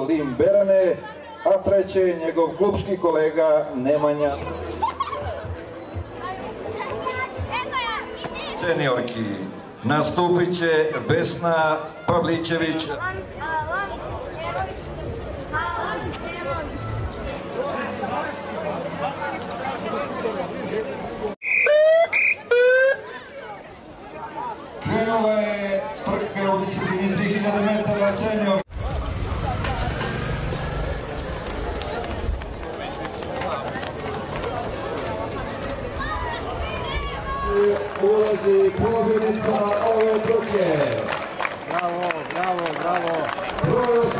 Lim Berane, a treće je njegov klubski kolega Nemanja. Seniorki nastupit će Vesna Pavličević. Krenula je trka u disciplini 3000 metara senior. Ulazi pobjednica ove trke. Bravo, bravo, bravo. Broj 18,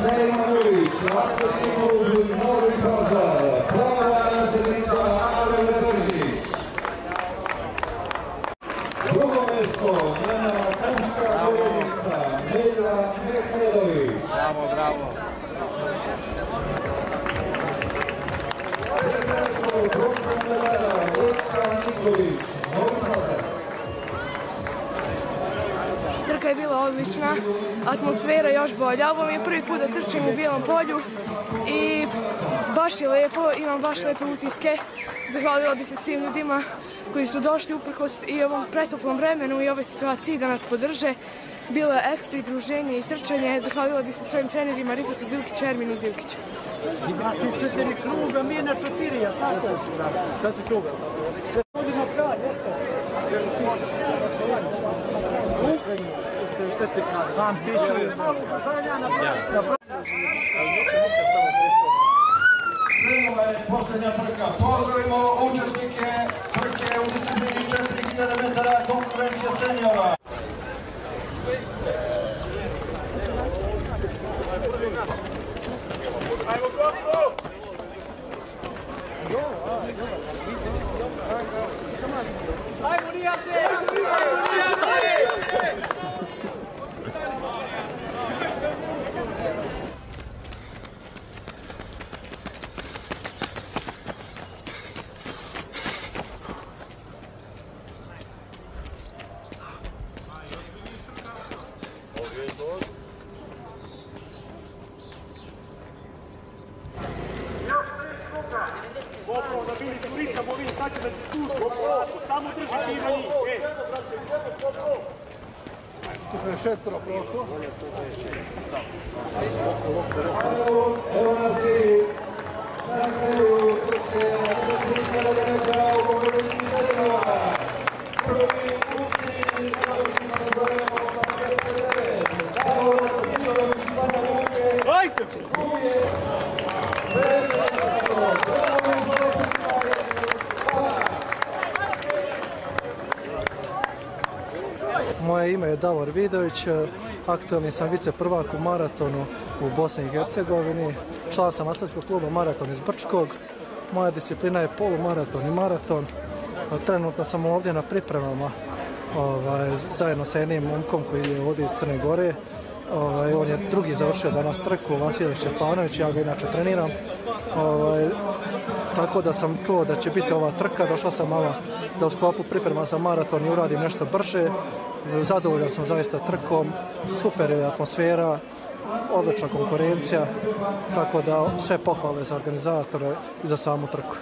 Sejma Ulić, Akademski klub Novi Pazar, prava nasljednica Alena Terzić. Drugo mjesto, njena kumska pobjednica Mila Mehmedović. Bravo, bravo. Trka je bila odlična, atmosfera još bolja. Ovo mi je prvi put da trčim u Bijelom polju i baš je lepo, imam baš lepe utiske. Zahvalila bi se svim ljudima koji su došli uprkos i ovom pretoplom vremenu i ovoj situaciji da nas podrže. Bilo je ekstra druženje i trčanje. Zahvalila bi se svojim trenerima Rifatu Zilkiću i Erminu Zilkiću. Znači 4 kruga, mi na 4, ja tako? 4 kruga. Odimo kraj, jeste? Ste kraj. Vam piše. Krenula je posljednja trka. Pozdravimo učesnike trke u disciplini 4000 metara konkurencija seniora. Samo držite ima njih. Šestero prošlo. Evo nas i na kraju trke 4000 metara u konkurenciji seniora. Prvi uspješni narodni brojemo 89. Davor Milović, Banja Luke. Ajde! Moje ime je Davor Vidović, aktualni sam viceprvak u maratonu u Bosni i Hercegovini, član sam atletskog kluba Maraton iz Brčkog. Moja disciplina je polumaraton i maraton. Trenutno sam ovdje na pripremama zajedno sa jednim momkom koji je ovdje iz Crne Gore. On je drugi završio danas trku, Vasilij Šćepanović, ja ga inače treniram. Tako da sam čuo da će biti ova trka, došla sam malo da u sklopu priprema za maraton i uradim nešto brže. Zadovoljan sam zaista trkom, super je atmosfera, odlična konkurencija, tako da sve pohvale za organizatore i za samu trku.